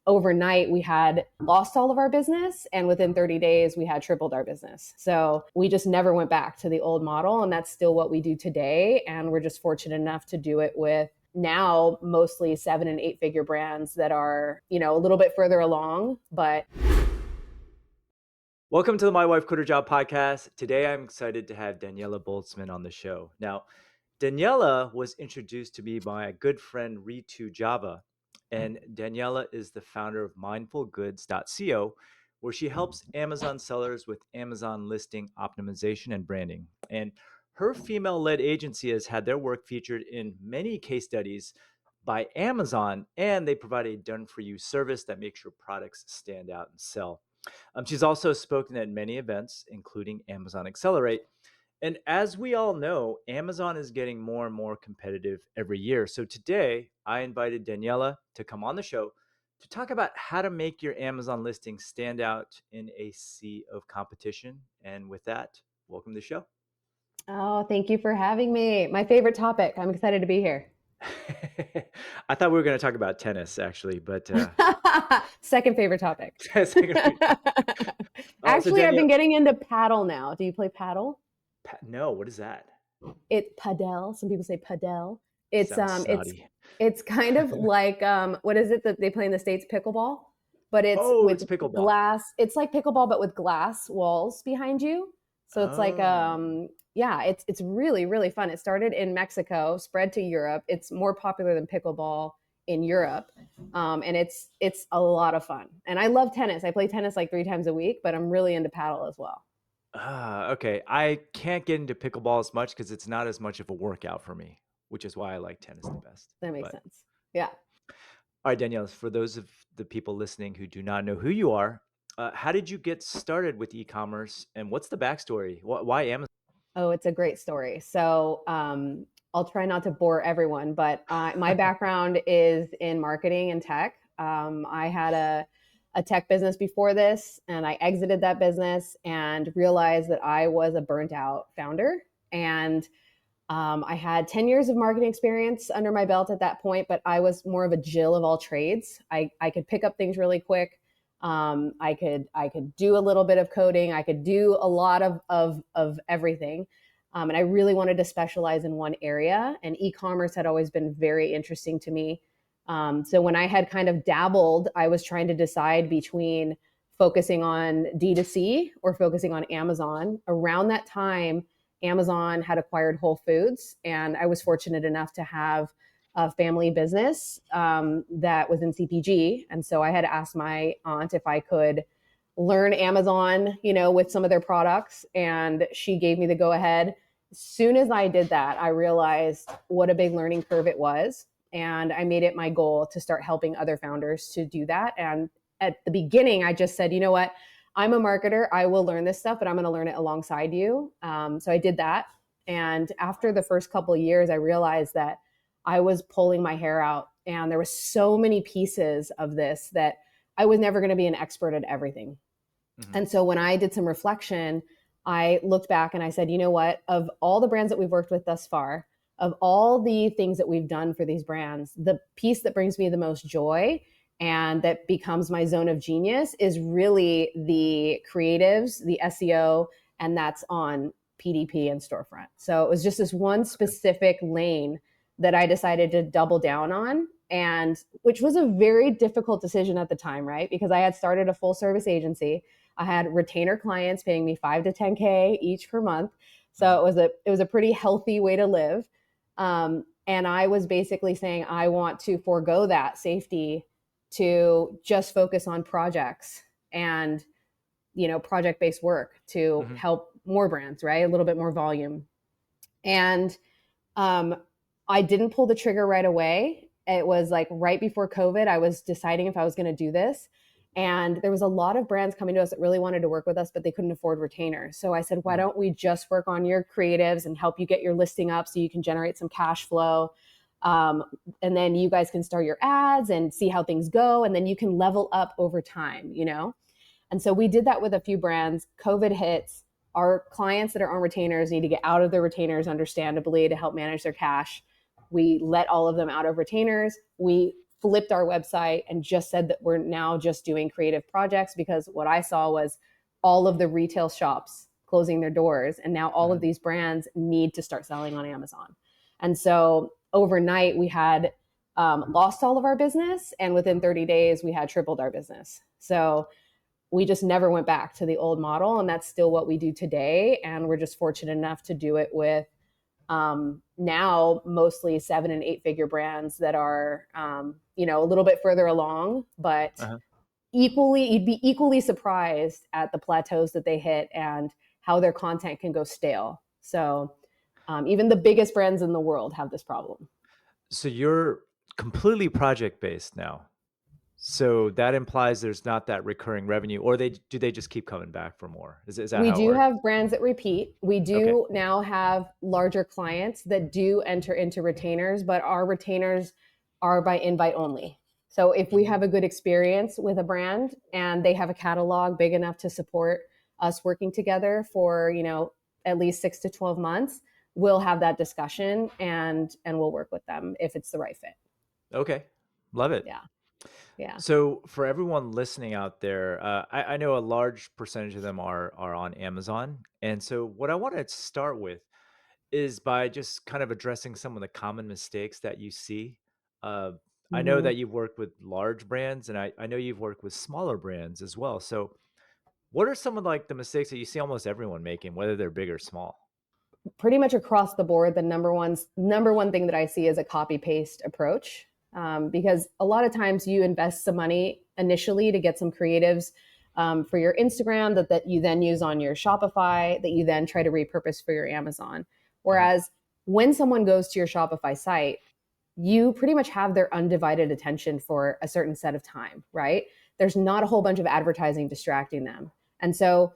overnight we had lost all of our business, and within 30 days we had tripled our business. So we just never went back to the old model, and that's still what we do today. And we're just fortunate enough to do it with now mostly 7 and 8 figure brands that are, a little bit further along, but. Welcome to the My Wife Quit Her Job podcast. Today, I'm excited to have Daniela Boltzmann on the show. Now, Daniela was introduced to me by a good friend, Ritu Java, and Daniela is the founder of mindfulgoods.co, where she helps Amazon sellers with Amazon listing optimization and branding. And her female-led agency has had their work featured in many case studies by Amazon, and they provide a done-for-you service that makes your products stand out and sell. She's also spoken at many events, including Amazon Accelerate. And as we all know, Amazon is getting more and more competitive every year. So today, I invited Daniela to come on the show to talk about how to make your Amazon listing stand out in a sea of competition. And with that, welcome to the show. Oh, thank you for having me. My favorite topic. I'm excited to be here. I thought we were going to talk about tennis, actually, but second favorite topic. Actually, I've been getting into paddle now. Do you play paddle? No, what is that? It's padel. Some people say padel. It's kind of like what is it that they play in the States? Pickleball, but it's it's pickleball. Glass. It's like pickleball, but with glass walls behind you. So it's like it's really, really fun. It started in Mexico, spread to Europe. It's more popular than pickleball in Europe. And it's a lot of fun. And I love tennis. I play tennis like 3 times a week, but I'm really into paddle as well. Okay. I can't get into pickleball as much because it's not as much of a workout for me, which is why I like tennis the best. That makes sense. Yeah. All right, Danielle, for those of the people listening who do not know who you are, how did you get started with e-commerce, and what's the backstory? Why Amazon? Oh, it's a great story. So I'll try not to bore everyone, but my background is in marketing and tech. I had a tech business before this, and I exited that business and realized that I was a burnt out founder. And I had 10 years of marketing experience under my belt at that point, but I was more of a Jill of all trades. I could pick up things really quick. I could do a little bit of coding. I could do a lot of everything. And I really wanted to specialize in one area, and e-commerce had always been very interesting to me. So when I had kind of dabbled, I was trying to decide between focusing on D2C or focusing on Amazon. Around that time, Amazon had acquired Whole Foods, and I was fortunate enough to have a family business that was in CPG. And so I had asked my aunt if I could learn Amazon, with some of their products, and she gave me the go ahead. As soon as I did that, I realized what a big learning curve it was. And I made it my goal to start helping other founders to do that. And at the beginning, I just said, you know what? I'm a marketer. I will learn this stuff, but I'm going to learn it alongside you. So I did that. And after the first couple of years, I realized that I was pulling my hair out, and there were so many pieces of this that I was never going to be an expert at everything. Mm-hmm. And so when I did some reflection, I looked back and I said, you know what, of all the brands that we've worked with thus far, of all the things that we've done for these brands, the piece that brings me the most joy and that becomes my zone of genius is really the creatives, the SEO, and that's on PDP and storefront. So it was just this one specific lane that I decided to double down on, and which was a very difficult decision at the time, right? Because I had started a full service agency. I had retainer clients paying me $5 to $10K each per month. So it was a pretty healthy way to live. And I was basically saying, I want to forego that safety to just focus on projects and, project-based work to help more brands, right? A little bit more volume. And I didn't pull the trigger right away. It was like right before COVID, I was deciding if I was going to do this. And there was a lot of brands coming to us that really wanted to work with us, but they couldn't afford retainers. So I said, why don't we just work on your creatives and help you get your listing up so you can generate some cash flow. And then you guys can start your ads and see how things go. And then you can level up over time, And so we did that with a few brands. COVID hits. Our clients that are on retainers need to get out of their retainers, understandably, to help manage their cash. We let all of them out of retainers. We flipped our website and just said that we're now just doing creative projects, because what I saw was all of the retail shops closing their doors. And now all of these brands need to start selling on Amazon. And so overnight we had lost all of our business. And within 30 days, we had tripled our business. So we just never went back to the old model. And that's still what we do today. And we're just fortunate enough to do it with now mostly 7 and 8 figure brands that are, a little bit further along, but you'd be equally surprised at the plateaus that they hit and how their content can go stale. So even the biggest brands in the world have this problem. So you're completely project based now. So that implies there's not that recurring revenue, or do they just keep coming back for more? Is that We how it do works? have brands that repeat. We Okay. do now have larger clients that do enter into retainers, but our retainers are by invite only. So if we have a good experience with a brand and they have a catalog big enough to support us working together for, at least 6 to 12 months, we'll have that discussion and we'll work with them if it's the right fit. Okay. Love it. Yeah. Yeah. So for everyone listening out there, I know a large percentage of them are on Amazon. And so what I want to start with is by just kind of addressing some of the common mistakes that you see. Uh, I know Mm-hmm. that you've worked with large brands, and I know you've worked with smaller brands as well. So what are some of like the mistakes that you see almost everyone making, whether they're big or small? Pretty much across the board, the number one thing that I see is a copy paste approach, because a lot of times you invest some money initially to get some creatives for your Instagram that you then use on your Shopify that you then try to repurpose for your Amazon. Uh-huh. Whereas when someone goes to your Shopify site, you pretty much have their undivided attention for a certain set of time, right? There's not a whole bunch of advertising distracting them. And so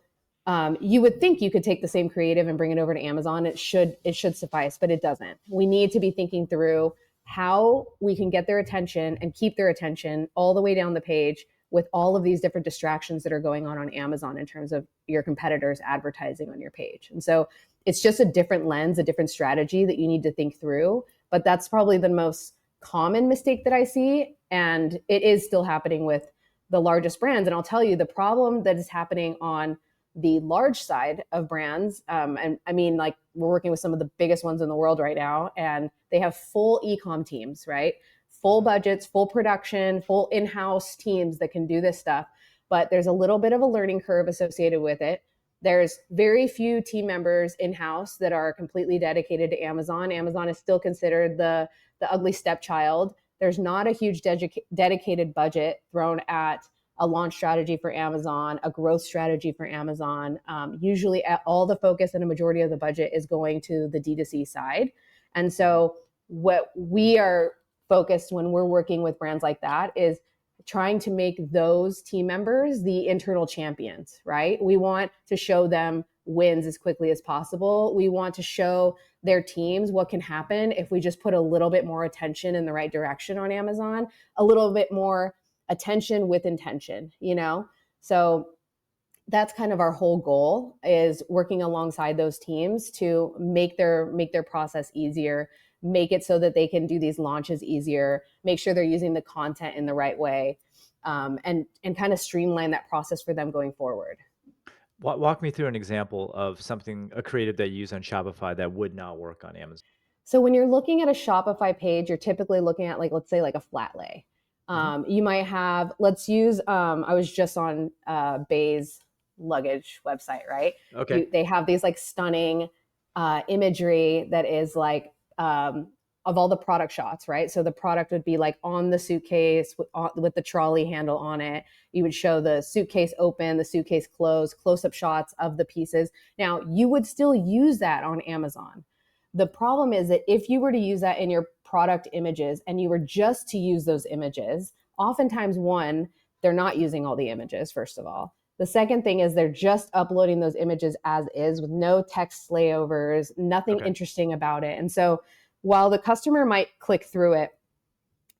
you would think you could take the same creative and bring it over to Amazon. It should suffice, but it doesn't. We need to be thinking through how we can get their attention and keep their attention all the way down the page with all of these different distractions that are going on Amazon in terms of your competitors advertising on your page. And so it's just a different lens, a different strategy that you need to think through. But that's probably the most common mistake that I see. And it is still happening with the largest brands. And I'll tell you the problem that is happening on the large side of brands. And I mean, like, we're working with some of the biggest ones in the world right now, and they have full e-com teams, right? Full budgets, full production, full in-house teams that can do this stuff. But there's a little bit of a learning curve associated with it. There's very few team members in-house that are completely dedicated to Amazon. Amazon is still considered the ugly stepchild. There's not a huge dedicated budget thrown at a launch strategy for Amazon, a growth strategy for Amazon. Usually all the focus and a majority of the budget is going to the D2C side. And so what we are focused when we're working with brands like that is trying to make those team members the internal champions, right? We want to show them wins as quickly as possible. We want to show their teams what can happen if we just put a little bit more attention in the right direction on Amazon, a little bit more attention with intention, So that's kind of our whole goal, is working alongside those teams to make their process easier, make it so that they can do these launches easier, make sure they're using the content in the right way, and kind of streamline that process for them going forward. Walk me through an example of a creative that you use on Shopify that would not work on Amazon. So when you're looking at a Shopify page, you're typically looking at, like, let's say like a flat lay. You might have, let's use, I was just on Bay's luggage website, right? Okay. They have these like stunning imagery that is like of all the product shots, right? So the product would be like on the suitcase with the trolley handle on it. You would show the suitcase open, the suitcase closed, close-up shots of the pieces. Now, you would still use that on Amazon. The problem is that if you were to use that in your product images and you were just to use those images, oftentimes, one, they're not using all the images, first of all. The second thing is they're just uploading those images as is with no text layovers, nothing interesting about it. And so while the customer might click through it,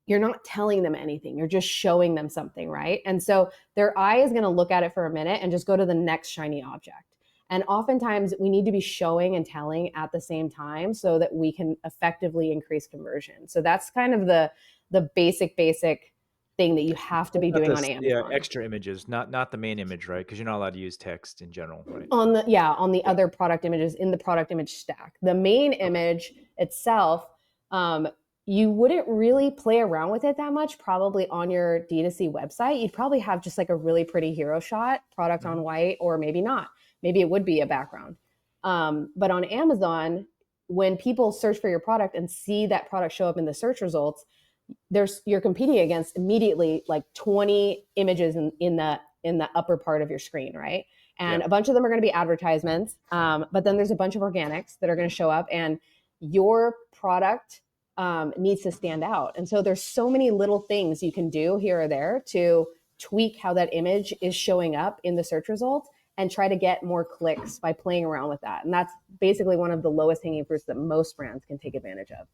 you're not telling them anything. You're just showing them something, right? And so their eye is going to look at it for a minute and just go to the next shiny object. And oftentimes we need to be showing and telling at the same time so that we can effectively increase conversion. So that's kind of the basic thing that you have to be Not doing on this, yeah, Amazon. extra images, not the main image, right? Because you're not allowed to use text in general, right? On the Yeah. other product images in the product image stack. The main Okay. image itself, you wouldn't really play around with it that much probably on your D2C website. You'd probably have just like a really pretty hero shot, product Mhm. on white, or maybe not. Maybe it would be a background. But on Amazon, when people search for your product and see that product show up in the search results, you're competing against immediately like 20 images in the upper part of your screen, right? And Yeah. a bunch of them are going to be advertisements, but then there's a bunch of organics that are going to show up, and your product needs to stand out. And so there's so many little things you can do here or there to tweak how that image is showing up in the search results and try to get more clicks by playing around with that. And that's basically one of the lowest hanging fruits that most brands can take advantage of.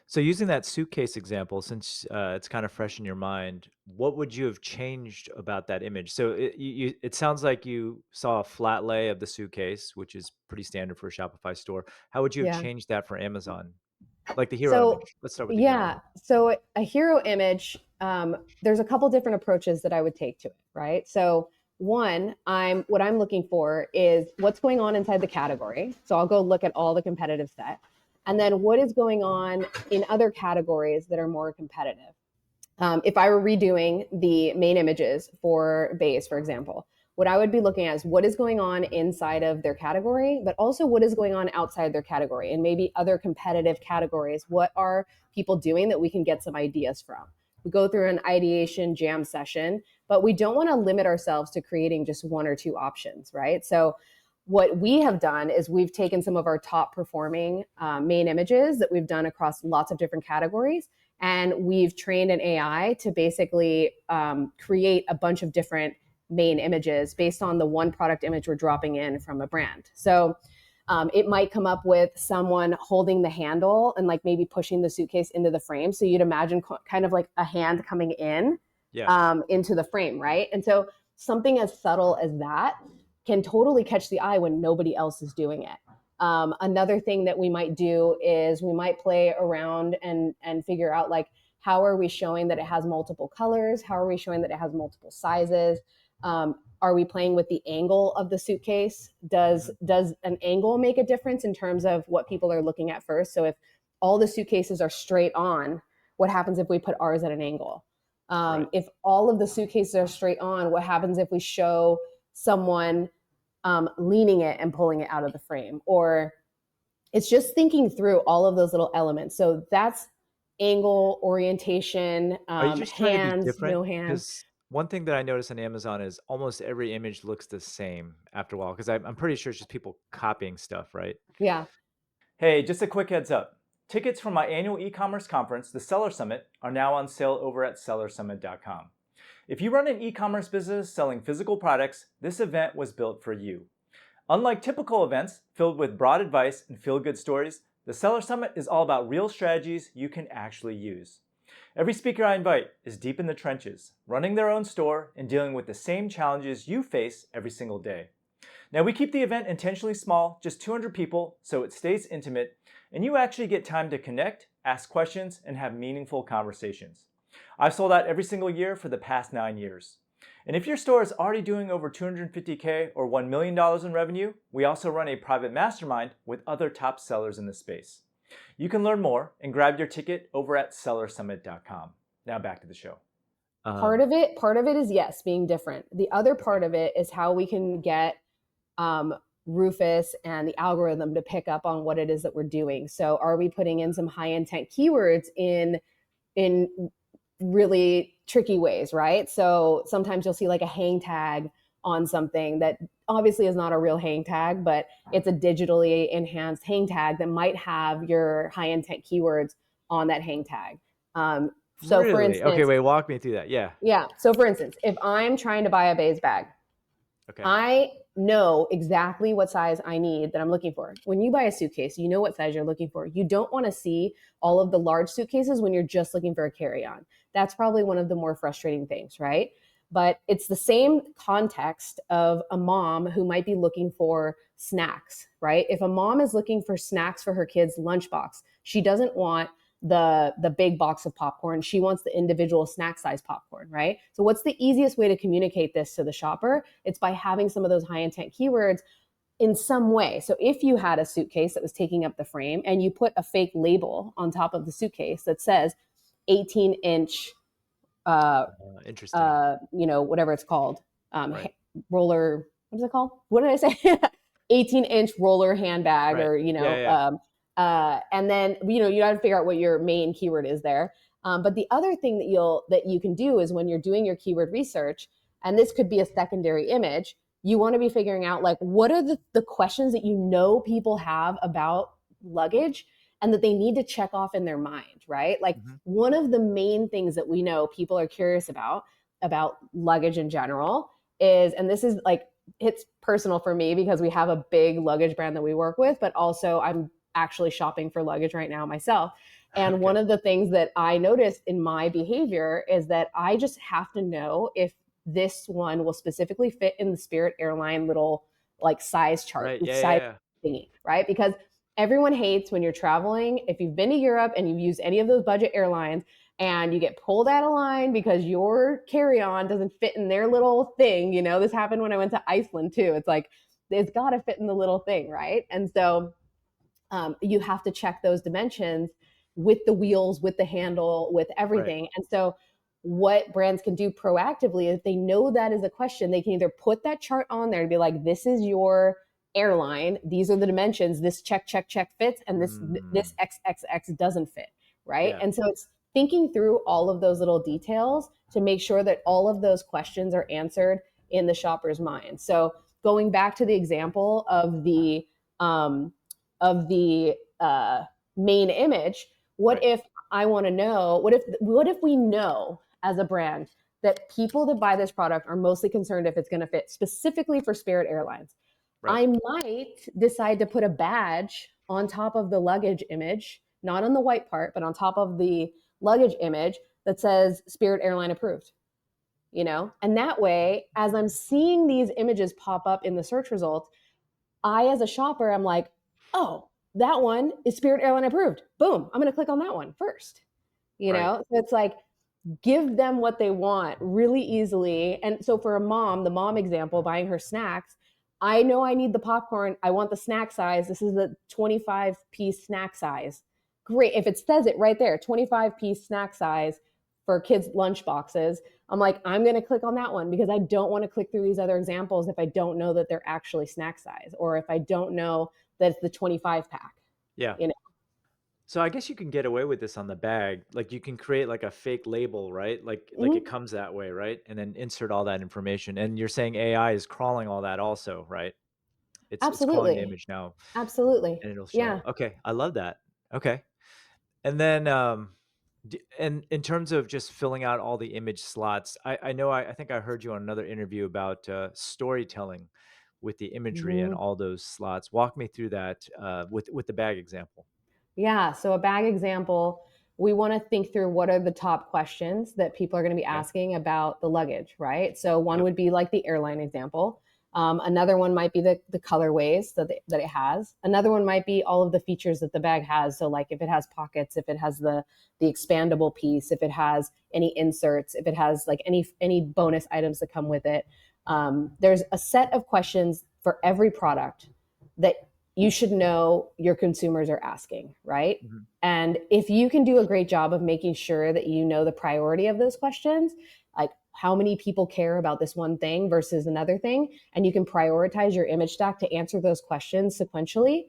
So using that suitcase example, since it's kind of fresh in your mind, what would you have changed about that image? So it sounds like you saw a flat lay of the suitcase, which is pretty standard for a Shopify store. How would you have Yeah. changed that for Amazon? Like the hero So image. Let's start with the hero yeah, image. so a hero image, there's a couple different approaches that I would take to it, right? So one, what I'm looking for is what's going on inside the category. So I'll go look at all the competitive set, and then what is going on in other categories that are more competitive. If I were redoing the main images for Base, for example, what I would be looking at is what is going on inside of their category, but also what is going on outside their category and maybe other competitive categories. What are people doing that we can get some ideas from? We go through an ideation jam session, but we don't want to limit ourselves to creating just one or two options, right? So what we have done is we've taken some of our top performing main images that we've done across lots of different categories, and we've trained an AI to basically create a bunch of different main images based on the one product image we're dropping in from a brand. So it might come up with someone holding the handle and like maybe pushing the suitcase into the frame. So you'd imagine kind of like a hand coming in Yeah. into the frame, right? And so something as subtle as that can totally catch the eye when nobody else is doing it. Another thing that we might do is we might play around and figure out like how are we showing that it has multiple colors? How are we showing that it has multiple sizes? Are we playing with the angle of the suitcase? Does Mhm. an angle make a difference in terms of what people are looking at first? So if all the suitcases are straight on, what happens if we put ours at an angle? Right. If all of the suitcases are straight on, what happens if we show someone leaning it and pulling it out of the frame? Or it's just thinking through all of those little elements. So that's angle, orientation, Are you just trying to be hands, different? no hands. Because one thing that I noticed on Amazon is almost every image looks the same after a while. Because I'm pretty sure it's just people copying stuff, right? Yeah. Hey, just a quick heads up. Tickets for my annual e-commerce conference, the Seller Summit, are now on sale over at sellersummit.com. If you run an e-commerce business selling physical products, this event was built for you. Unlike typical events filled with broad advice and feel-good stories, the Seller Summit is all about real strategies you can actually use. Every speaker I invite is deep in the trenches, running their own store and dealing with the same challenges you face every single day. Now, we keep the event intentionally small, just 200 people, so it stays intimate, and you actually get time to connect, ask questions, and have meaningful conversations. I've sold out every single year for the past 9 years. And if your store is already doing over $250K or $1 million in revenue, we also run a private mastermind with other top sellers in the space. You can learn more and grab your ticket over at sellersummit.com. Now back to the show. Um, Part of it is yes, being different. The other part of it is how we can get um, Rufus and the algorithm to pick up on what it is that we're doing. So are we putting in some high intent keywords in really tricky ways, right? So sometimes you'll see like a hang tag on something that obviously is not a real hang tag, but it's a digitally enhanced hang tag that might have your high intent keywords on that hang tag. So for really? Okay, instance, wait, walk me through that. Yeah. yeah. So for instance, if I'm trying to buy a Bays bag, Okay. I know exactly what size I need that I'm looking for. When you buy a suitcase, you know what size you're looking for. You don't want to see all of the large suitcases when you're just looking for a carry-on. That's probably one of the more frustrating things, right? But it's the same context of a mom who might be looking for snacks, right? If a mom is looking for snacks for her kid's lunchbox, she doesn't want the big box of popcorn. She wants the individual snack size popcorn, right? So what's the easiest way to communicate this to the shopper? It's by having some of those high intent keywords in some way. So if you had a suitcase that was taking up the frame and you put a fake label on top of the suitcase that says 18-inch Interesting. whatever it's called, Right. roller. What is it called? What did I say? 18-inch roller handbag, Right. or Yeah. Yeah. and then you have to figure out what your main keyword is there. But the other thing that you can do is when you're doing your keyword research, and this could be a secondary image, you want to be figuring out like what are the questions that people have about luggage and that they need to check off in their mind, right? Like Hmm. one of the main things that we know people are curious about luggage in general is, and this is like, it's personal for me because we have a big luggage brand that we work with, but also I'm actually shopping for luggage right now myself. And one Okay. of the things that I noticed in my behavior is that I just have to know if this one will specifically fit in the Spirit airline little like size chart, Right. Yeah. size Yeah. thingy, right? Because everyone hates when you're traveling. If you've been to Europe and you've used any of those budget airlines and you get pulled out of line because your carry-on doesn't fit in their little thing, this happened when I went to Iceland too. It's like, it's got to fit in the little thing, right? And so you have to check those dimensions with the wheels, with the handle, with Right. everything. And so what brands can do proactively is they know that is a question, they can either put that chart on there and be like, this is your airline, these are the dimensions, this check fits, and this Mm, XXX doesn't fit, right? yeah. And so it's thinking through all of those little details to make sure that all of those questions are answered in the shopper's mind. So going back to the example um, of the main image, what Right. if I want to know, what if we know as a brand that people that buy this product are mostly concerned if it's going to fit specifically for Spirit Airlines? Right. I might decide to put a badge on top of the luggage image, not on the white part, but on top of the luggage image that says Spirit Airline approved. And that way, as I'm seeing these images pop up in the search results, I, as a shopper, I'm like, oh, that one is Spirit Airline approved. Boom, I'm going to click on that one first. Right. So it's like, give them what they want really easily. And so for a mom, the mom example, buying her snacks, I know I need the popcorn. I want the snack size. This is the 25-piece snack size. Great. If it says it right there, 25-piece snack size for kids' lunch boxes, I'm like, I'm going to click on that one because I don't want to click through these other examples if I don't know that they're actually snack size, or if I don't know that it's the 25 pack, Yeah. you know? So I guess you can get away with this on the bag. Like you can create like a fake label, right? Like it Mhm. comes that way, right? And then insert all that information. And you're saying AI is crawling all that also, right? It's crawling the Absolutely. image now Absolutely. and it'll show. Yeah. Okay, I love that. Okay. And then and in terms of just filling out all the image slots, I know I think I heard you on another interview about storytelling with the imagery and Mhm. all those slots. Walk me through that with the bag example. Yeah. So, a bag example, we want to think through what are the top questions that people are going to be Okay. asking about the luggage, right? So, one Yep. would be like the airline example. Another one might be the colorways that it has. Another one might be all of the features that the bag has. So, like if it has pockets, if it has the expandable piece, if it has any inserts, if it has like any bonus items that come with it. There's a set of questions for every product that you should know your consumers are asking, right? Mhm. And if you can do a great job of making sure that you know the priority of those questions, like how many people care about this one thing versus another thing, and you can prioritize your image stack to answer those questions sequentially,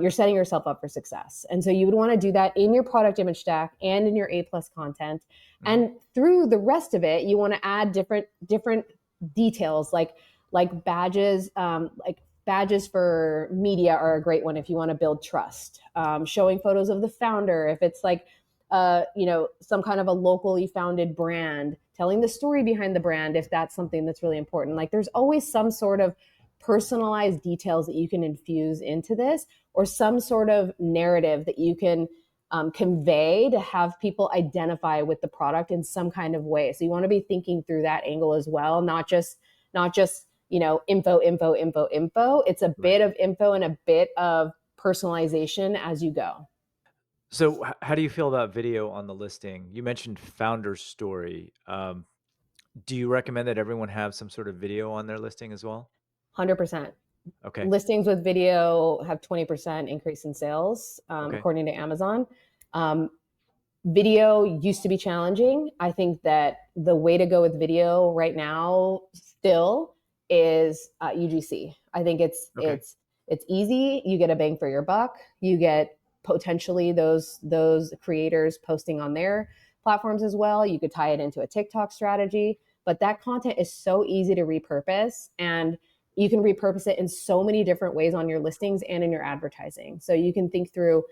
you're setting yourself up for success. And so you would want to do that in your product image stack and in your A plus content. Mhm. And through the rest of it, you want to add different details like badges, badges for media are a great one if you want to build trust. Showing photos of the founder, if it's like, some kind of a locally founded brand, telling the story behind the brand, if that's something that's really important. Like there's always some sort of personalized details that you can infuse into this, or some sort of narrative that you can convey to have people identify with the product in some kind of way. So you want to be thinking through that angle as well, not just info. It's a Right. bit of info and a bit of personalization as you go. So, how do you feel about video on the listing? You mentioned founder story. Do you recommend that everyone have some sort of video on their listing as well? 100%. Okay. Listings with video have 20% increase in sales, Okay. according to Amazon. Um, Video used to be challenging. I think that the way to go with video right now still is UGC. I think it's Okay. it's it's easy. You get a bang for your buck. You get potentially those creators posting on their platforms as well. You could tie it into a TikTok strategy, but that content is so easy to repurpose, and you can repurpose it in so many different ways on your listings and in your advertising. So you can think through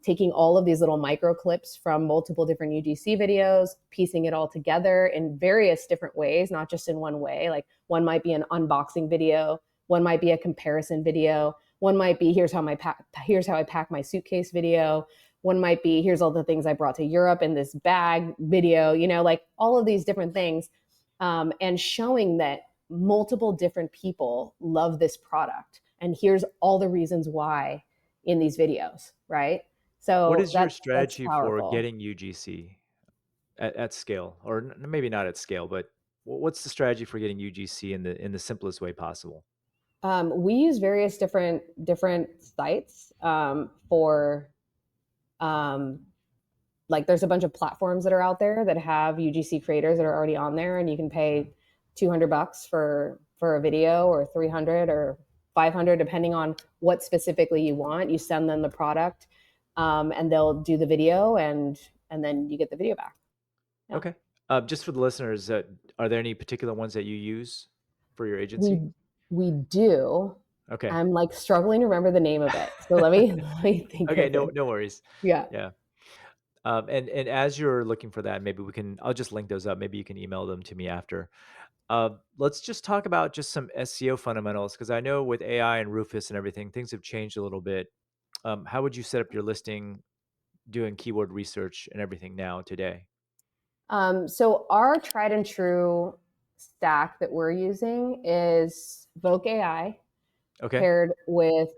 taking all of these little micro clips from multiple different UGC videos, piecing it all together in various different ways, not just in one way. Like one might be an unboxing video, one might be a comparison video, one might be here's how I pack my suitcase video, one might be here's all the things I brought to Europe in this bag video. Like all of these different things, and showing that multiple different people love this product, and here's all the reasons why in these videos, right? What So is your that's strategy for powerful. getting UGC at scale, or maybe not at scale, but what's the strategy for getting UGC in the simplest way possible? We use various different sites for um, like there's a bunch of platforms that are out there that have UGC creators that are already on there, and you can Mhm. pay $200 for a video, or 300 or 500 depending on what specifically you want. You send them the product, and they'll do the video, and then you get the video back. Yeah. Okay. Just for the listeners, are there any particular ones that you use for your agency? We do. Okay. I'm like struggling to remember the name of it. So let me think Okay. of No, it. no worries. Yeah. Yeah. And as you're looking for that, maybe I'll just link those up. Maybe you can email them to me after. Let's just talk about just some SEO fundamentals, because I know with AI and Rufus and everything, things have changed a little bit. How would you set up your listing doing keyword research and everything now today? So our tried and true stack that we're using is Voke AI Okay. paired with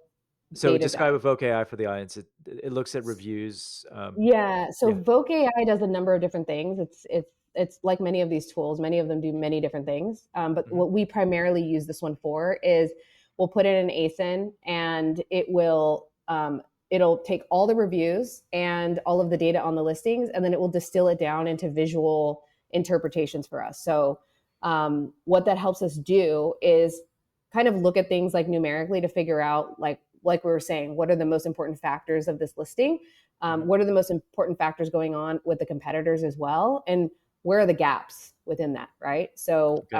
So Data describe Dive. Evoke AI for the audience. It looks at reviews. Yeah, so Yeah. Voke AI does a number of different things. It's like many of these tools. Many of them do many different things. But Hmm. what we primarily use this one for is we'll put in an ASIN, and it'll take all the reviews and all of the data on the listings, and then it will distill it down into visual interpretations for us. So what that helps us do is kind of look at things like numerically to figure out like we were saying, what are the most important factors of this listing, Hmm. what are the most important factors going on with the competitors as well, and where are the gaps within that, right? So Okay.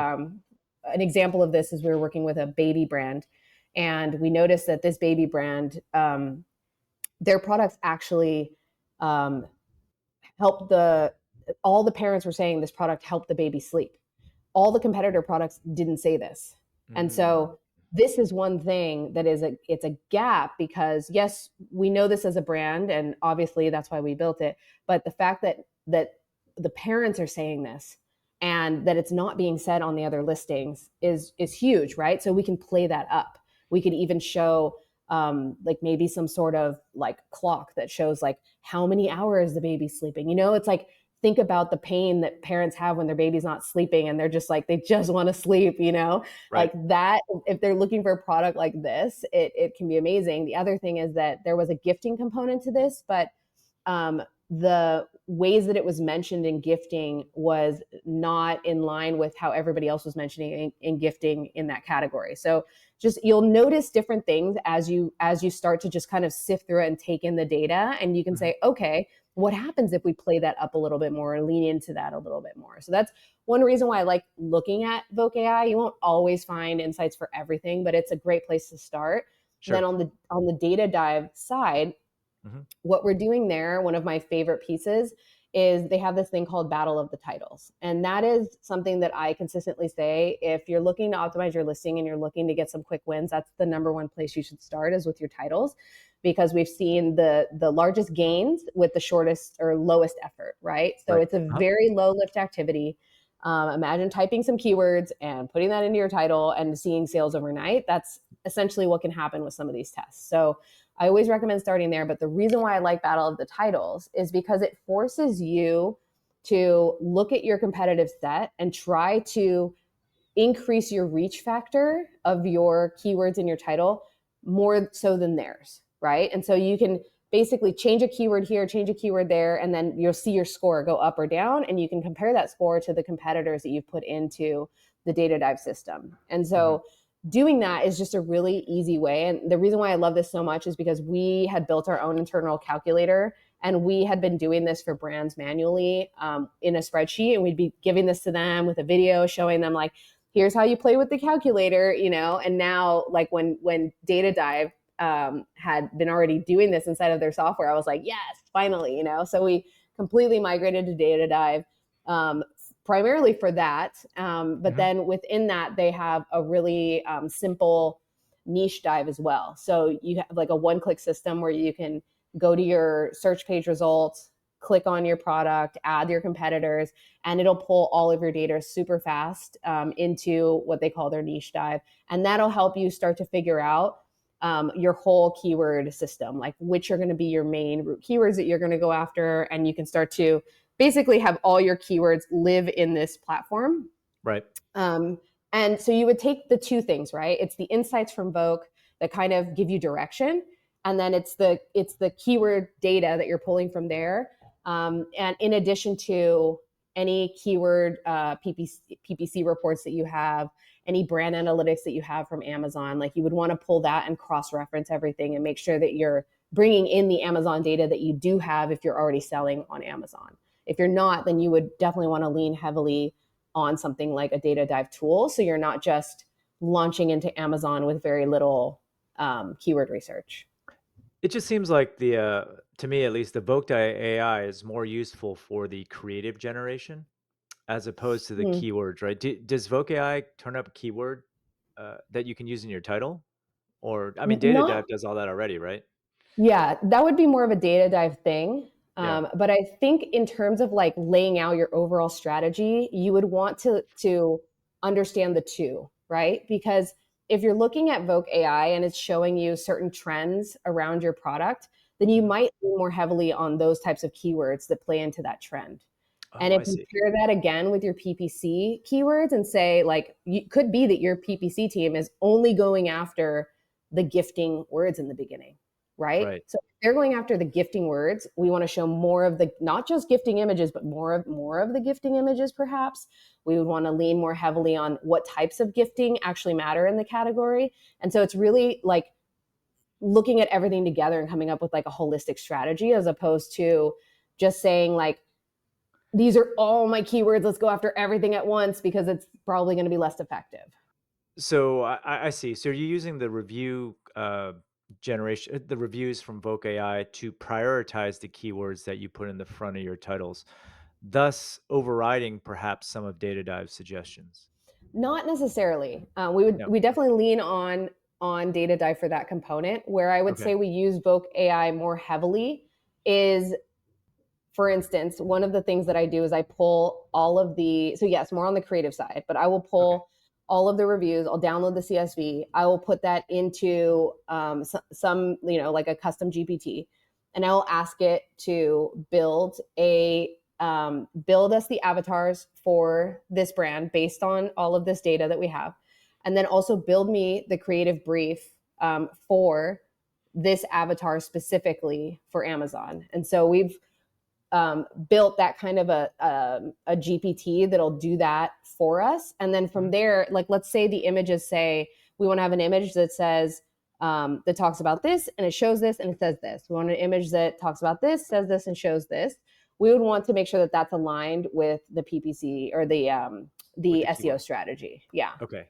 an example of this is we were working with a baby brand, and we noticed that this baby brand, their products actually um, help all the parents were saying this product helped the baby sleep. All the competitor products didn't say this. And Mm. so this is one thing that it's a gap, because yes, we know this as a brand, and obviously that's why we built it, but the fact that the parents are saying this and that it's not being said on the other listings is huge, right? So we can play that up. We could even show like maybe some sort of like clock that shows like how many hours the baby's sleeping. It's like, think about the pain that parents have when their baby's not sleeping and they're just like they just want to sleep. Right. Like that, if they're looking for a product like this, it can be amazing. The other thing is that there was a gifting component to this, but the ways that it was mentioned in gifting was not in line with how everybody else was mentioning in gifting in that category. So just you'll notice different things as you start to just kind of sift through it and take in the data, and you can Mhm. say, okay, what happens if we play that up a little bit more and lean into that a little bit more? So that's one reason why I like looking at Voke AI. You won't always find insights for everything, but it's a great place to start. Then Sure. on the data dive side, Mhm. what we're doing there, one of my favorite pieces, is they have this thing called Battle of the Titles. And that is something that I consistently say, if you're looking to optimize your listing and you're looking to get some quick wins, that's the number one place you should start, is with your titles, because we've seen the largest gains with the shortest or lowest effort, right? So Right. it's a Uh-huh. very low lift activity. Imagine typing some keywords and putting that into your title and seeing sales overnight. That's essentially what can happen with some of these tests. So I always recommend starting there. But the reason why I like Battle of the Titles is because it forces you to look at your competitive set and try to increase your reach factor of your keywords in your title more so than theirs, right? And so you can basically change a keyword here, change a keyword there, and then you'll see your score go up or down, and you can compare that score to the competitors that you've put into the data dive system. And Mhm. so doing that is just a really easy way. And the reason why I love this so much is because we had built our own internal calculator, and we had been doing this for brands manually in a spreadsheet, and we'd be giving this to them with a video showing them like, here's how you play with the calculator, and now like when data dive had been already doing this inside of their software, I was like, yes, finally, so we completely migrated to data dive, primarily for that, but Mhm. then within that they have a really simple niche dive as well. So you have like a one-click system where you can go to your search page results, click on your product, add your competitors, and it'll pull all of your data super fast into what they call their niche dive. And that'll help you start to figure out your whole keyword system, like which are going to be your main root keywords that you're going to go after. And you can start to basically have all your keywords live in this platform. Right. Um, and so you would take the two things, right? It's the insights from Vogue that kind of give you direction, and then it's the keyword data that you're pulling from there. And in addition to any keyword PPC reports that you have, any brand analytics that you have from Amazon, like you would want to pull that and cross-reference everything and make sure that you're bringing in the Amazon data that you do have if you're already selling on Amazon. If you're not, then you would definitely want to lean heavily on something like a data dive tool, so you're not just launching into Amazon with very little keyword research. It just seems like to me at least, the Vogue AI is more useful for the creative generation as opposed to the Hmm. keywords, right? Does Vogue AI turn up a keyword that you can use in your title? Or, I mean, Data Dive Not does all that already, right? Yeah, that would be more of a data dive thing. Yeah. But I think in terms of like laying out your overall strategy, you would want to understand the two, right? Because if you're looking at Vogue AI and it's showing you certain trends around your product, then you Mhm. might lean more heavily on those types of keywords that play into that trend. Oh, And if I you see. pair that again with your PPC keywords and say, like, you could be that your PPC team is only going after the gifting words in the beginning, right? Right. So if they're going after the gifting words, we want to show more of the, not just gifting images, but more of the gifting images, perhaps. We would want to lean more heavily on what types of gifting actually matter in the category. And so it's really like looking at everything together and coming up with like a holistic strategy as opposed to just saying like, these are all my keywords, let's go after everything at once, because it's probably going to be less effective. So I see. So you're using the review generation, the reviews from Vogue AI to prioritize the keywords that you put in the front of your titles, thus overriding perhaps some of Data Dive's suggestions. Not necessarily. We would No. we definitely lean on data dive for that component. Where I would Okay. say we use Voc AI more heavily is, for instance, one of the things that I do is I pull all of the, so yes, more on the creative side, but I will Okay. pull all of the reviews. I'll download the CSV. I will put that into some, like a custom GPT, and I will ask it to build us the avatars for this brand based on all of this data that we have, and then also build me the creative brief for this avatar specifically for Amazon. And so we've built that kind of a GPT that'll do that for us. And then from Mhm. there, like let's say the images say we want to have an image that says that talks about this and it shows this and it says this. We want an image that talks about this, says this, and shows this. We would want to make sure that that's aligned with the PPC or the With the the SEO keyword. strategy. Yeah. Okay.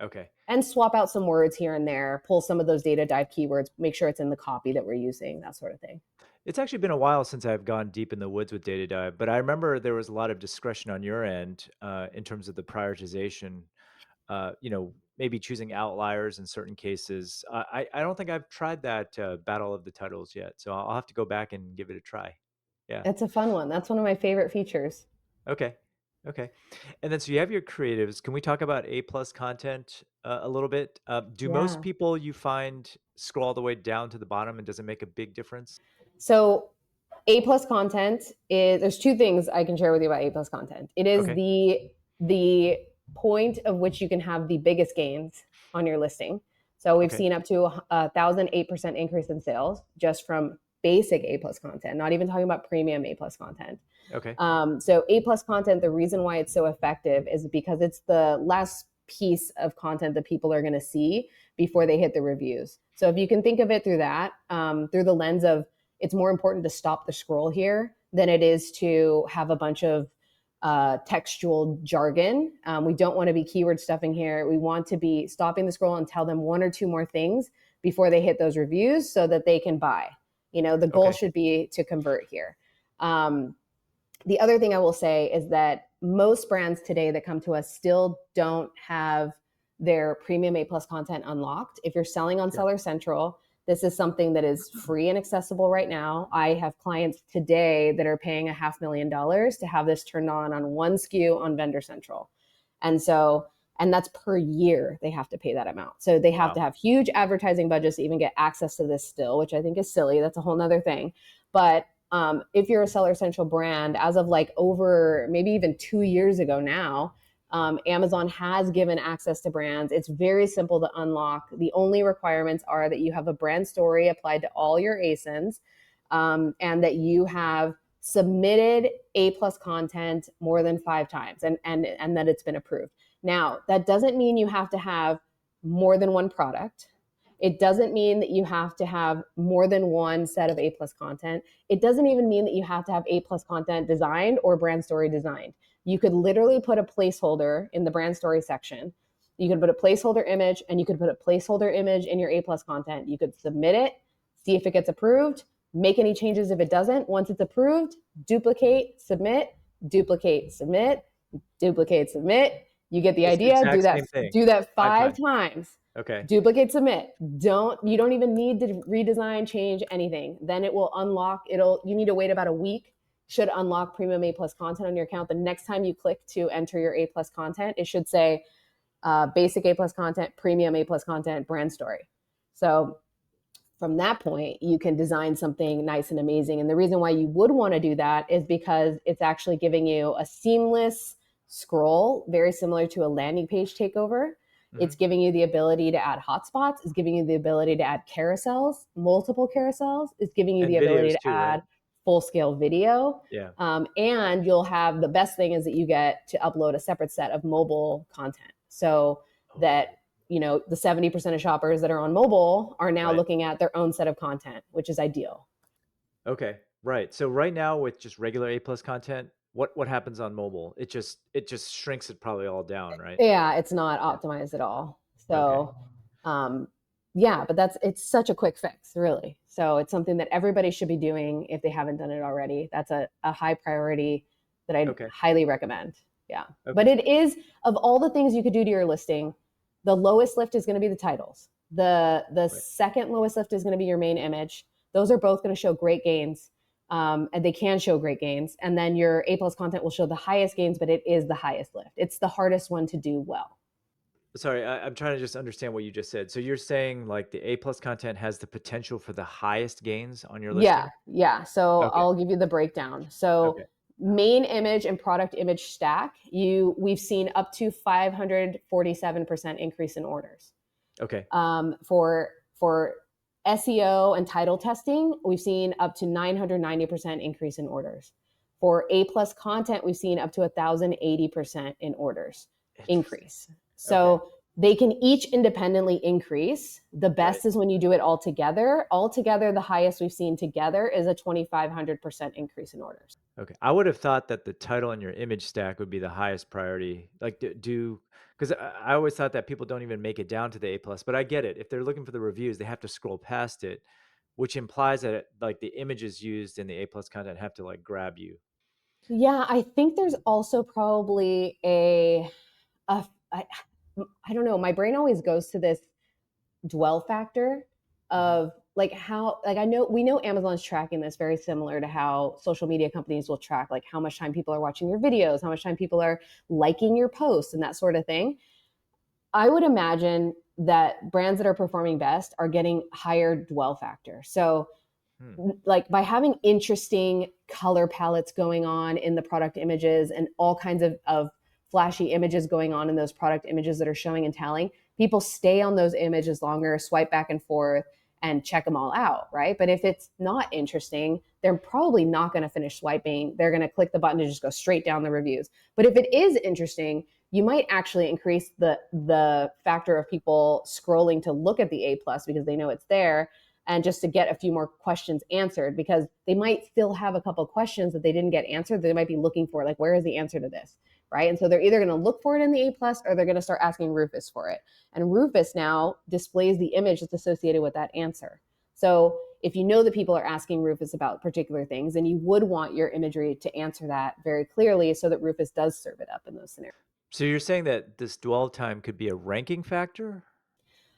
Okay. And swap out some words here and there, pull some of those data dive keywords, make sure it's in the copy that we're using, that sort of thing. It's actually been a while since I've gone deep in the woods with Data Dive, but I remember there was a lot of discretion on your end in terms of the prioritization. Maybe choosing outliers in certain cases. I don't think I've tried that Battle of the Titles yet, so I'll have to go back and give it a try. Yeah. It's a fun one. That's one of my favorite features. Okay. Okay. And then so you have your creatives. Can we talk about A plus content a little bit? Do most Yeah. people you find scroll all the way down to the bottom and does it make a big difference? So A plus content is, there's two things I can share with you about A plus content. It is Okay. the point of which you can have the biggest gains on your listing. So we've Okay. seen up to 1,008% increase in sales just from basic A plus content, not even talking about premium A plus content. Okay. So A plus content, the reason why it's so effective is because it's the last piece of content that people are going to see before they hit the reviews. So if you can think of it through that, through the lens of it's more important to stop the scroll here than it is to have a bunch of textual jargon. We don't want to be keyword stuffing here. We want to be stopping the scroll and tell them one or two more things before they hit those reviews so that they can buy. The goal Okay. should be to convert here. The other thing I will say is that most brands today that come to us still don't have their premium A plus content unlocked. If you're selling on Sure. Seller Central, this is something that is free and accessible right now. I have clients today that are paying $500,000 to have this turned on one SKU on Vendor Central. And that's per year they have to pay that amount. So they have Wow. to have huge advertising budgets to even get access to this still, which I think is silly. That's a whole nother thing. But if you're a Seller Central brand, as of like over maybe even 2 years ago now, Amazon has given access to brands. It's very simple to unlock. The only requirements are that you have a brand story applied to all your ASINs, and that you have submitted A plus content more than 5 times, and that it's been approved. Now, that doesn't mean you have to have more than one product. It doesn't mean that you have to have more than one set of A plus content. It doesn't even mean that you have to have A plus content designed or brand story designed. You could literally put a placeholder in the brand story section. You could put a placeholder image, and you could put a placeholder image in your A plus content. You could submit it, see if it gets approved, make any changes if it doesn't. Once it's approved, duplicate, submit, duplicate, submit, duplicate, submit. You get the It's the idea. Do exact that. same thing Do that five five times. times. Okay. Duplicate, submit. You don't even need to redesign, change anything. Then it will unlock. You need to wait about a week. Should unlock premium A plus content on your account. The next time you click to enter your A plus content, it should say basic A plus content, premium A plus content, brand story. So from that point, you can design something nice and amazing. And the reason why you would want to do that is because it's actually giving you a seamless scroll, very similar to a landing page takeover. Hmm. It's giving you the ability to add hotspots. It's giving you the ability to add carousels, multiple carousels. It's giving you And the ability videos to too, right? add full scale video. Yeah. And you'll have the best thing is that you get to upload a separate set of mobile content. So Oh, that the 70% of shoppers that are on mobile are now right. looking at their own set of content, which is ideal. Okay. Right. So right now with just regular A plus content, what happens on mobile? It just shrinks it probably all down, right? Yeah, it's not Yeah. optimized at all. Okay. So, yeah, but it's such a quick fix, really. So it's something that everybody should be doing if they haven't done it already. That's a high priority that I'd Okay. highly recommend. Yeah. But Okay. it is, of all the things you could do to your listing, the lowest lift is going to be the titles. The Right. second lowest lift is going to be your main image. Those are both going to show great gains. And they can show great gains. And then your A plus content will show the highest gains, but it is the highest lift. It's the hardest one to do well. Sorry, I'm trying to just understand what you just said. So you're saying like the A plus content has the potential for the highest gains on your Yeah, listing? yeah. So Okay. I'll give you the breakdown. So Okay. main image and product image stack, we've seen up to 547% increase in orders. Okay. For SEO and title testing, we've seen up to 990% increase in orders. For A plus content, we've seen up to 1,080% in orders Interesting. increase. Okay. So they can each independently increase. The Right. best is when you do it all together. Altogether, the highest we've seen together is a 2,500% increase in orders. Okay. I would have thought that the title and your image stack would be the highest priority. Like do because I always thought that people don't even make it down to the A plus, but I get it. If they're looking for the reviews, they have to scroll past it, which implies that like the images used in the A plus content have to like grab you. Yeah, I think there's also probably a I, I don't know. My brain always goes to this dwell factor Hmm. of like how, like I know, we know Amazon's tracking this very similar to how social media companies will track like how much time people are watching your videos, how much time people are liking your posts and that sort of thing. I would imagine that brands that are performing best are getting higher dwell factor. So Hmm. like by having interesting color palettes going on in the product images and all kinds of flashy images going on in those product images that are showing and telling, people stay on those images longer, swipe back and forth and check them all out, right? But if it's not interesting, they're probably not going to finish swiping. They're going to click the button to just go straight down the reviews. But if it is interesting, you might actually increase the factor of people scrolling to look at the A plus because they know it's there, and just to get a few more questions answered, because they might still have a couple of questions that they didn't get answered. They might be looking for, like, where is the answer to this, right? And so they're either going to look for it in the A plus or they're going to start asking Rufus for it. And Rufus now displays the image that's associated with that answer. So if you know that people are asking Rufus about particular things, then you would want your imagery to answer that very clearly so that Rufus does serve it up in those scenarios. So you're saying that this dwell time could be a ranking factor?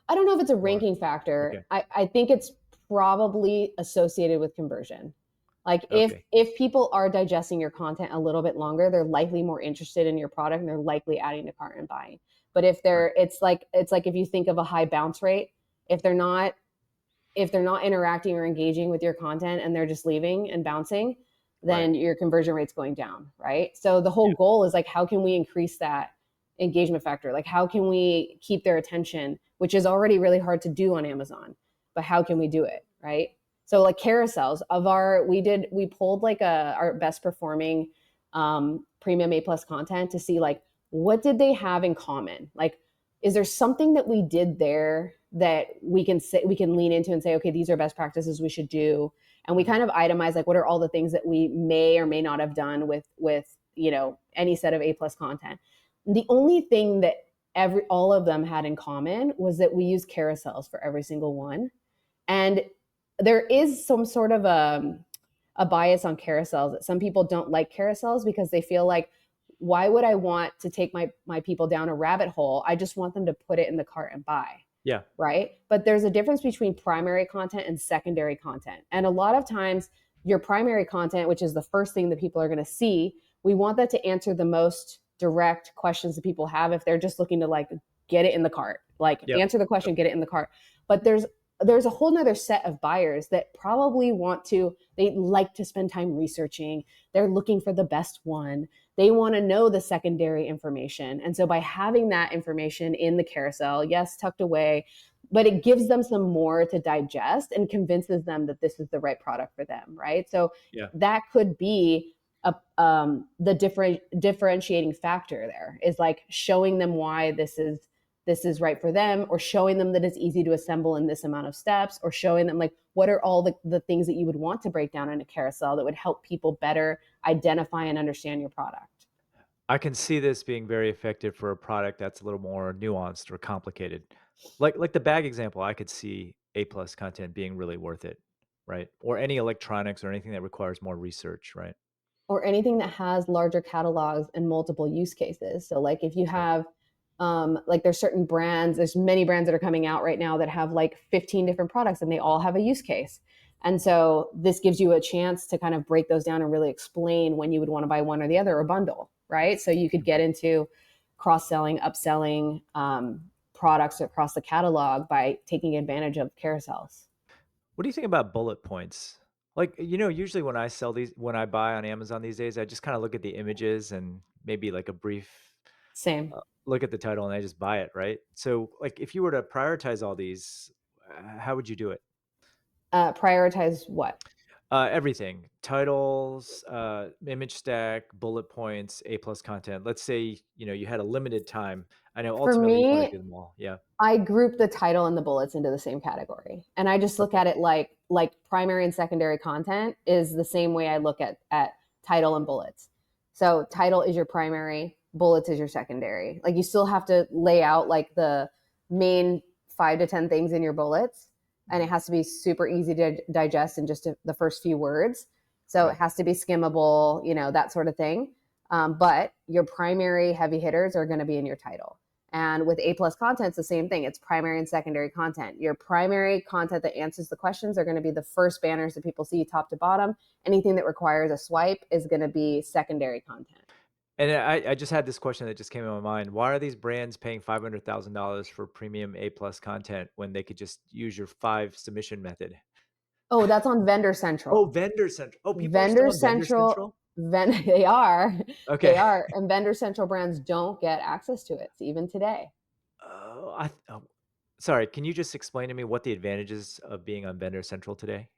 I don't know if it's a Or ranking factor. okay. I think it's probably associated with conversion. Like Okay. if people are digesting your content a little bit longer, they're likely more interested in your product and they're likely adding to cart and buying. But if Right. they're, it's like if you think of a high bounce rate, if they're not if they're not interacting or engaging with your content and they're just leaving and bouncing, Right. then your conversion rate's going down, right? So the whole Yeah. goal is like, how can we increase that engagement factor? Like, how can we keep their attention, which is already really hard to do on Amazon, but how can we do it, right? So like carousels of we pulled like our best performing premium A plus content to see like what did they have in common? Like, is there something that we did there that we can lean into and say, okay, these are best practices we should do, and we Mhm. kind of itemize like what are all the things that we may or may not have done with any set of A plus content. And the only thing that every all of them had in common was that we use carousels for every single one, and there is some sort of a bias on carousels that some people don't like carousels because they feel like, why would I want to take my people down a rabbit hole? I just want them to put it in the cart and buy, Yeah. right? But there's a difference between primary content and secondary content. And a lot of times, your primary content, which is the first thing that people are going to see, we want that to answer the most direct questions that people have if they're just looking to like get it in the cart, like Yep. answer the Yep. question, get it in the cart. But there's a whole nother set of buyers that probably they like to spend time researching. They're looking for the best one. They want to know the secondary information. And so by having that information in the carousel, yes, tucked away, but it gives them some more to digest and convinces them that this is the right product for them, right? So Yeah. that could be the differentiating factor there is like showing them why this is right for them, or showing them that it's easy to assemble in this amount of steps, or showing them like what are all the things that you would want to break down in a carousel that would help people better identify and understand your product. I can see this being very effective for a product that's a little more nuanced or complicated. Like the bag example, I could see A plus content being really worth it, right? Or any electronics or anything that requires more research, right? Or anything that has larger catalogs and multiple use cases. So like if you Right. have like there's many brands that are coming out right now that have like 15 different products and they all have a use case. And so this gives you a chance to kind of break those down and really explain when you would want to buy one or the other or bundle, right? So you could get Mhm. into cross-selling, upselling products across the catalog by taking advantage of carousels. What do you think about bullet points? Like, usually when I buy on Amazon these days, I just kind of look at the images and maybe like a brief Same. look at the title and I just buy it, right? So, like, if you were to prioritize all these, how would you do it? Prioritize what? Everything: titles, image stack, bullet points, A plus content. Let's say you had a limited time. I know For ultimately you want to me, do them all. Yeah. I group the title and the bullets into the same category. And I just look Okay. at it like primary and secondary content is the same way I look at title and bullets. So title is your primary, bullets is your secondary. Like you still have to lay out like the main 5 to 10 things in your bullets, and it Mhm. has to be super easy to digest in just the first few words. So it Right. has to be skimmable, that sort of thing. But your primary heavy hitters are going to be in your title. And with A plus content, it's the same thing. It's primary and secondary content. Your primary content that answers the questions are going to be the first banners that people see top to bottom. Anything that requires a swipe is going to be secondary content. And I just had this question that just came in my mind. Why are these brands paying $500,000 for premium A plus content when they could just use your 5 submission method? Oh, that's on Vendor Oh, Central. Vendor Central. Oh, people are still Vendor on Vendor Central, Central? they are, Okay. they are, and Vendor Central brands don't get access to it even today. Oh, sorry. Can you just explain to me what the advantages of being on Vendor Central today?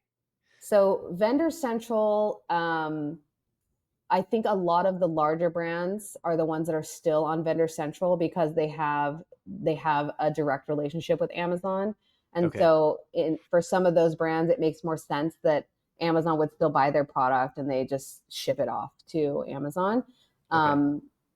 So Vendor Central, I think a lot of the larger brands are the ones that are still on Vendor Central because they have a direct relationship with Amazon. And Okay. so for some of those brands, it makes more sense that Amazon would still buy their product and they just ship it off to Amazon. Okay.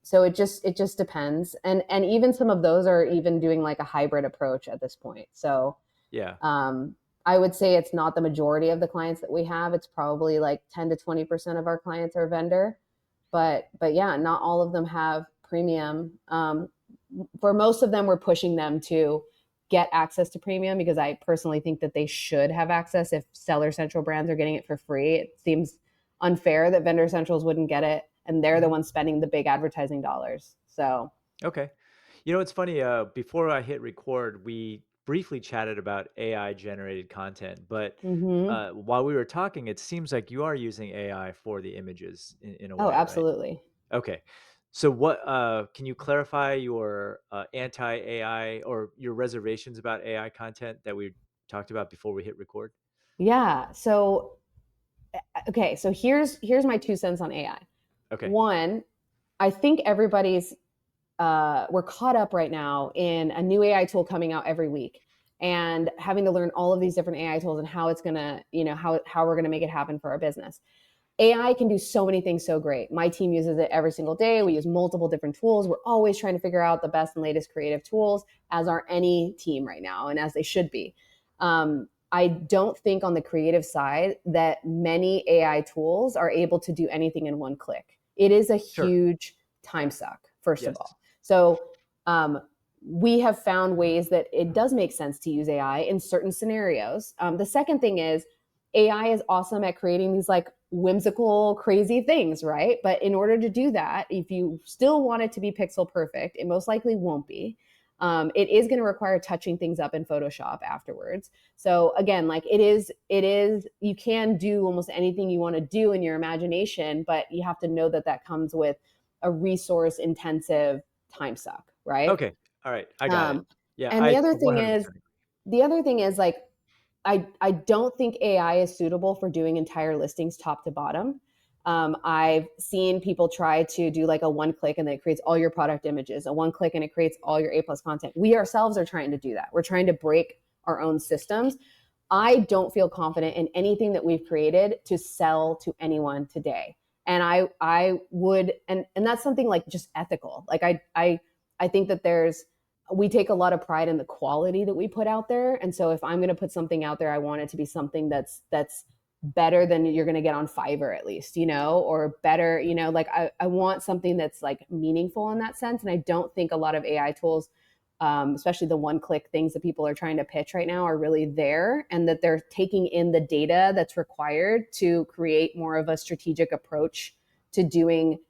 So it just depends. And even some of those are even doing like a hybrid approach at this point. So Yeah. um, I would say it's not the majority of the clients that we have. It's probably like 10 to 20% of our clients are vendor. But yeah, not all of them have premium. For most of them, we're pushing them to get access to premium because I personally think that they should have access. If Seller Central brands are getting it for free, it seems unfair that vendor centrals wouldn't get it, and they're the Mhm. ones spending the big advertising dollars. So Okay. It's funny, before I hit record, we briefly chatted about AI generated content, but mhm. while we were talking, it seems like you are using AI for the images in a Oh, way, right? absolutely. Okay. So what can you clarify your anti-AI or your reservations about AI content that we talked about before we hit record? Yeah. So okay, so here's my 2 cents on AI. Okay. One, I think everybody's we're caught up right now in a new AI tool coming out every week and having to learn all of these different AI tools and how it's gonna, how we're gonna make it happen for our business. AI can do so many things so great. My team uses it every single day. We use multiple different tools. We're always trying to figure out the best and latest creative tools, as are any team right now, and as they should be. I don't think on the creative side that many AI tools are able to do anything in one click. It is a Sure. huge time suck, first of Yes. all. So um, we have found ways that it does make sense to use AI in certain scenarios. The second thing is AI is awesome at creating these like whimsical, crazy things, right? But in order to do that, if you still want it to be pixel perfect, it most likely won't be. It is going to require touching things up in Photoshop afterwards. So again, like you can do almost anything you want to do in your imagination, but you have to know that that comes with a resource intensive time suck, right? Okay. All right. I got it. Um, Yeah, and I 100% agree. the other thing is like I don't think AI is suitable for doing entire listings top to bottom. I've seen people try to do like a one click and then it creates all your product images, a one click and it creates all your A plus content. We ourselves are trying to do that. We're trying to break our own systems. I don't feel confident in anything that we've created to sell to anyone today. And I would and that's something like just ethical. Like I think that we take a lot of pride in the quality that we put out there. And so if I'm going to put something out there, I want it to be something that's better than you're going to get on Fiverr at least, or better, like I want something that's like meaningful in that sense. And I don't think a lot of AI tools, especially the one click things that people are trying to pitch right now are really there and that they're taking in the data that's required to create more of a strategic approach to doing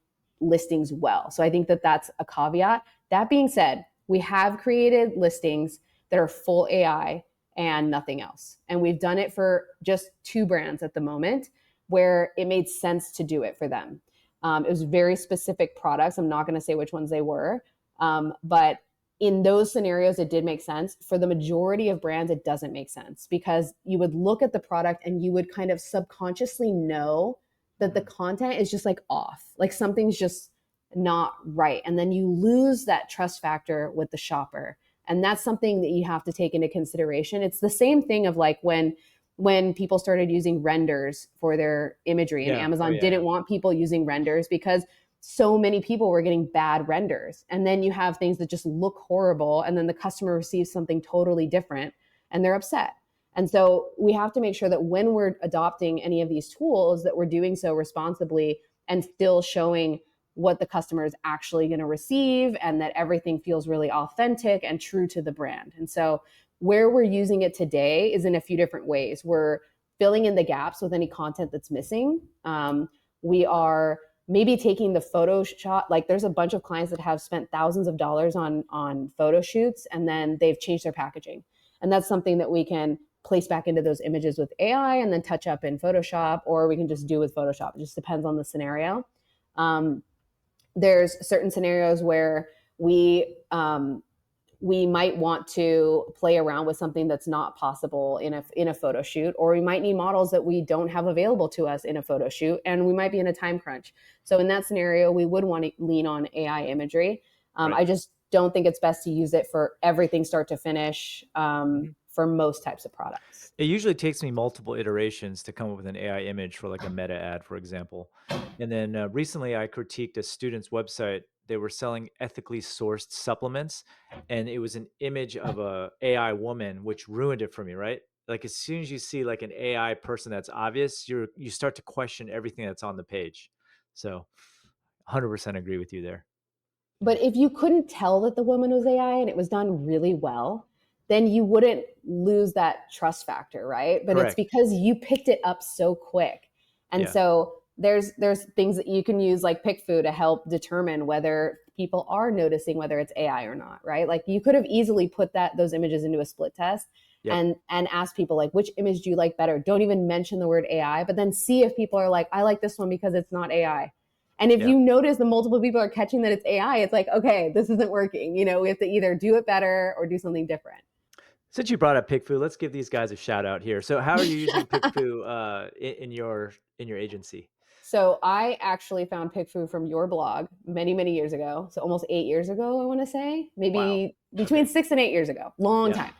listings well. So I think that that's a caveat. That being said, we have created listings that are full AI and nothing else. And we've done it for just 2 brands at the moment where it made sense to do it for them. It was very specific products. I'm not going to say which ones they were, but in those scenarios, it did make sense. For the majority of brands, it doesn't make sense because you would look at the product and you would kind of subconsciously know that the Mhm. content is just like off, like something's just not right. And then you lose that trust factor with the shopper. And that's something that you have to take into consideration. It's the same thing of like when people started using renders for their imagery and Yeah. Oh, Amazon yeah, didn't yeah. want people using renders because so many people were getting bad renders. And then you have things that just look horrible and then the customer receives something totally different and they're upset. And so we have to make sure that when we're adopting any of these tools that we're doing so responsibly and still showing what the customer is actually going to receive, and that everything feels really authentic and true to the brand. And so where we're using it today is in a few different ways. We're filling in the gaps with any content that's missing. We are maybe taking the Photoshop, like there's a bunch of clients that have spent thousands of dollars on photo shoots, and then they've changed their packaging. And that's something that we can place back into those images with AI and then touch up in Photoshop, or we can just do with Photoshop. It just depends on the scenario. There's certain scenarios where we might want to play around with something that's not possible in a photo shoot, or we might need models that we don't have available to us in a photo shoot, and we might be in a time crunch. So in that scenario, we would want to lean on AI imagery. Right. I just don't think it's best to use it for everything start to finish for most types of products. It usually takes me multiple iterations to come up with an AI image for like a meta ad, for example. And then recently I critiqued a student's website. They were selling ethically sourced supplements, and it was an image of a AI woman, which ruined it for me, right? Like as soon as you see like an AI person that's obvious, you start to question everything that's on the page. So 100% agree with you there. But if you couldn't tell that the woman was AI and it was done really well, then you wouldn't lose that trust factor, right? But it's Correct. because you picked it up so quick. And Yeah. so there's things that you can use like PickFu to help determine whether people are noticing whether it's AI or not, right? Like you could have easily put those images into a split test Yep. and ask people like, which image do you like better? Don't even mention the word AI, but then see if people are like, I like this one because it's not AI. And if Yeah. you notice the multiple people are catching that it's AI, it's like, okay, this isn't working. We have to either do it better or do something different. Since you brought up PickFu, let's give these guys a shout out here. So, how are you using PickFu in your agency? So I actually found PickFu from your blog many, many years ago. So almost 8 years ago, I want to say, Wow. maybe between Okay. 6 and 8 years ago, long Yeah.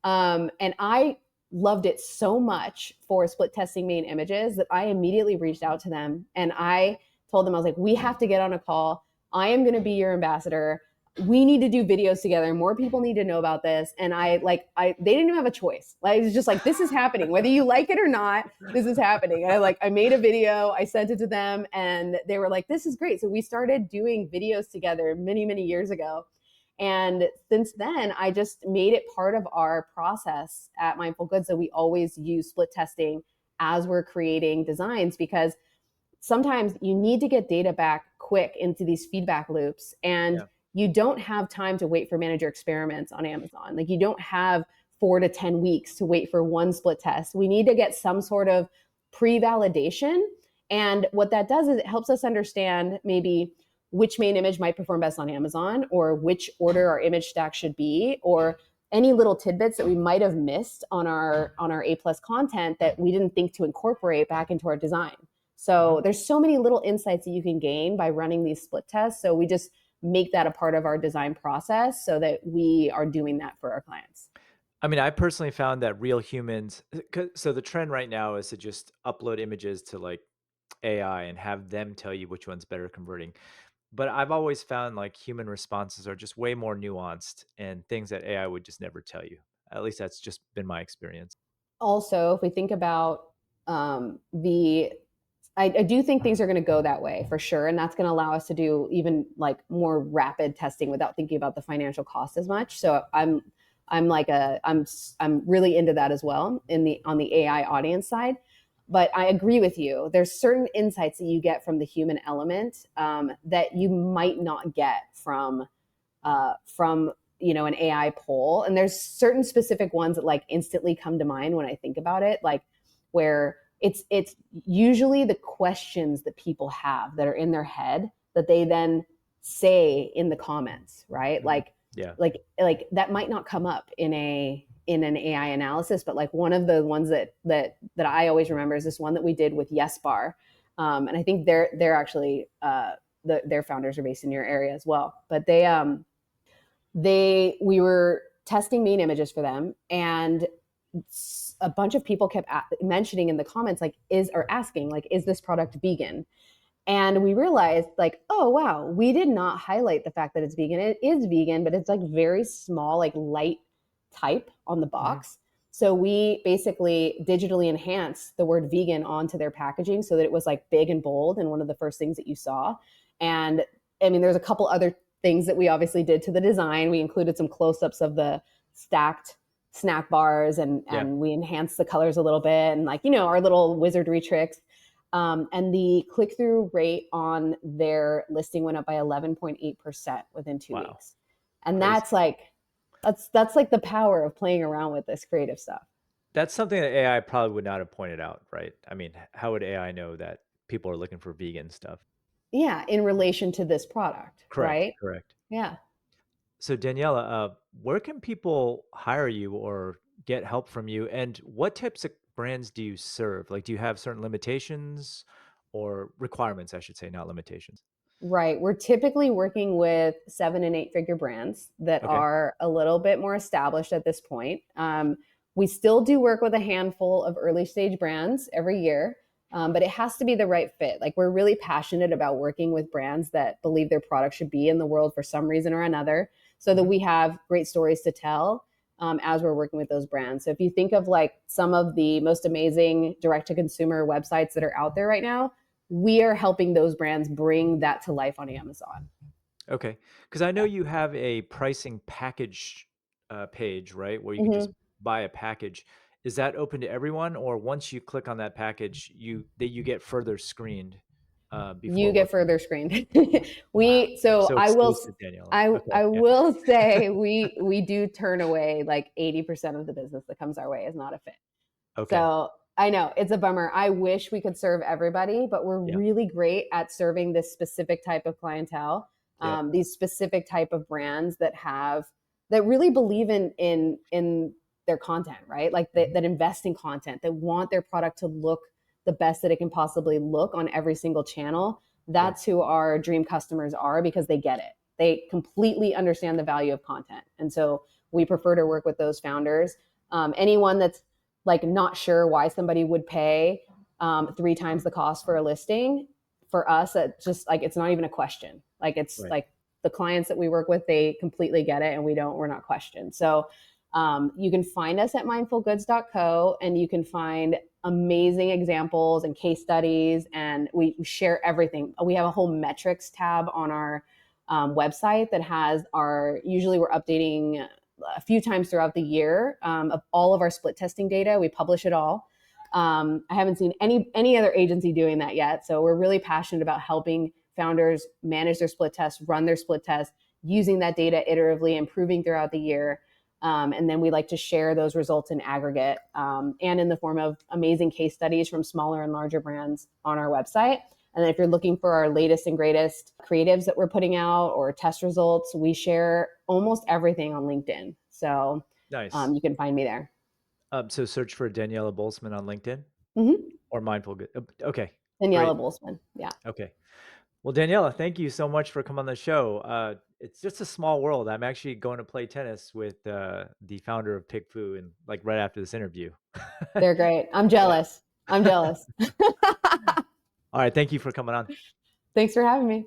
time. And I loved it so much for split testing main images that I immediately reached out to them and I told them, I was like, we have to get on a call. I am going to be your ambassador. We need to do videos together. More people need to know about this. And they didn't even have a choice. Like, it was just like, this is happening, whether you like it or not, this is happening. And I made a video, I sent it to them and they were like, this is great. So we started doing videos together many, many years ago. And since then, I just made it part of our process at Mindful Goods that we always use split testing as we're creating designs, because sometimes you need to get data back quick into these feedback loops, and Yeah. you don't have time to wait for manager experiments on Amazon. Like you don't have 4 to 10 weeks to wait for one split test. We need to get some sort of pre-validation. And what that does is it helps us understand maybe which main image might perform best on Amazon, or which order our image stack should be, or any little tidbits that we might have missed on our A+ content that we didn't think to incorporate back into our design. So there's so many little insights that you can gain by running these split tests. So we just make that a part of our design process so that we are doing that for our clients. I mean, I personally found that real humans. So the trend right now is to just upload images to like AI and have them tell you which one's better converting. But I've always found like human responses are just way more nuanced and things that AI would just never tell you. At least that's just been my experience. Also, if we think about I do think things are going to go that way for sure, and that's going to allow us to do even like more rapid testing without thinking about the financial cost as much. So I'm really into that as well on the AI audience side. But I agree with you. There's certain insights that you get from the human element that you might not get from an AI poll. And there's certain specific ones that like instantly come to mind when I think about it, like where it's usually the questions that people have that are in their head that they then say in the comments, right? Yeah. Like that might not come up in an AI analysis, but like one of the ones that I always remember is this one that we did with Yes Bar, and I think they're actually their founders are based in your area as well, but we were testing main images for them, and a bunch of people kept mentioning in the comments like asking like, is this product vegan? And we realized like, oh wow, we did not highlight the fact that it's vegan. It is vegan, but it's like very small, like light type on the box. So we basically digitally enhanced the word vegan onto their packaging so that it was like big and bold and one of the first things that you saw. And I mean, there's a couple other things that we obviously did to the design. We included some close-ups of the stacked snack bars, and Yeah. we enhanced the colors a little bit, and like, our little wizardry tricks. And the click-through rate on their listing went up by 11.8% within 2 Wow. weeks. And Crazy. that's like the power of playing around with this creative stuff. That's something that AI probably would not have pointed out, right? I mean, how would AI know that people are looking for vegan stuff? Yeah, in relation to this product, Correct. right? Correct. Yeah. So Daniela, where can people hire you or get help from you? And what types of brands do you serve? Like, do you have certain limitations or requirements, I should say, not limitations? Right. We're typically working with 7 and 8 figure brands that Okay. are a little bit more established at this point. We still do work with a handful of early stage brands every year, but it has to be the right fit. Like, we're really passionate about working with brands that believe their product should be in the world for some reason or another, so that Hmm. we have great stories to tell as we're working with those brands. So if you think of like some of the most amazing direct to consumer websites that are out there right now, we are helping those brands bring that to life on Amazon. Okay. Because I know you have a pricing package page, right? Where you can just Hmm. buy a package. Is that open to everyone, or once you click on that package, you get further screened You before get working? further screened. Wow. we so So I will exclusive, Daniela. I Okay. I Yeah. will say we do turn away like 80% of the business that comes our way is not a fit. Okay. So I know it's a bummer. I wish we could serve everybody, but we're Yeah. really great at serving this specific type of clientele, Yep. these specific type of brands that really believe in their content, right? Like Mhm. that invest in content, that want their product to look the best that it can possibly look on every single channel. Yep. That's who our dream customers are, because they get it. They completely understand the value of content, and so we prefer to work with those founders. Anyone that's like not sure why somebody would pay 3 times the cost for a listing, for us, it just like, it's not even a question. Like, it's Right. like the clients that we work with, they completely get it, and we're not questioned. So you can find us at mindfulgoods.co, and you can find amazing examples and case studies, and we share everything. We have a whole metrics tab on our website that has our, usually we're updating a few times throughout the year, of all of our split testing data. We publish it all. I haven't seen any other agency doing that yet. So we're really passionate about helping founders manage their split tests, run their split tests, using that data iteratively, improving throughout the year. And then we like to share those results in aggregate, and in the form of amazing case studies from smaller and larger brands on our website. And then if you're looking for our latest and greatest creatives that we're putting out or test results, we share almost everything on LinkedIn. So Nice. you can find me there. So search for Daniela Boltzmann on LinkedIn Mm-hmm. or Mindful Good. Okay. Daniela Great. Boltzmann. Yeah. Okay. Well, Daniela, thank you so much for coming on the show. It's just a small world. I'm actually going to play tennis with the founder of Pick Fu, and like right after this interview. They're great. I'm Yeah. jealous. I'm jealous. All right. Thank you for coming on. Thanks for having me.